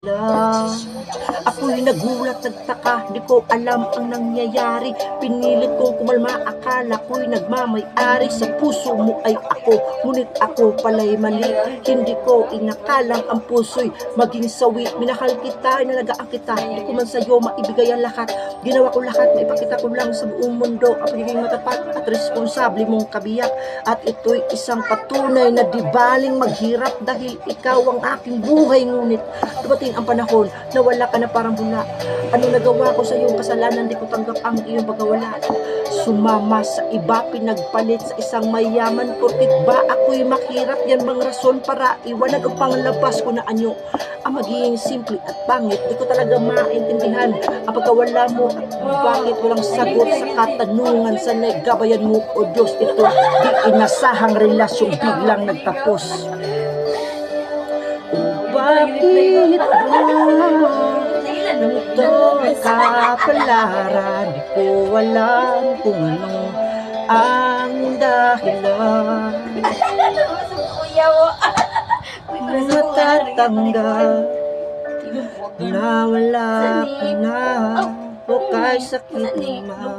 La, ako'y nagulat, nagtaka, di ko alam ang nangyayari. Pinilit kong kumalma, akala ko'y nagmamay-ari. Sa puso mo ay ako, ngunit ako pala'y mali. Hindi ko inakalang ang puso'y maging sawi. Minahal kita, inalagaan kita, di ko man sa'yo maibigay ang lahat. Ginawa ko lahat, maipakita ko lang sa buong mundo ang pagiging matapat at responsable mong kabiyak. At ito'y isang patunay na di baling maghirap dahil ikaw ang aking buhay. Ngunit dumating ang panahon na wala ka na, parang bula. Ano nagawa ko sa iyong kasalanan? Di ko tanggap ang iyong pagkawala. Sumama sa iba, pinagpalit sa isang mayaman. Porkit ba ako'y mahirap? Yan bang rason para iwanan o panglabas ko na anyo ang magiging simple at pangit? Di ko talaga maintindihan ang pagkawala mo at bakit walang sagot sa katanungan. Sa nagabayan mo, o Diyos, ito di inasahang relasyong biglang nagtapos. Bakit ba ganito kapalaran? Di ko alam kung ano ang dahilan. Matatanggap na wala ka na o kay sakit naman.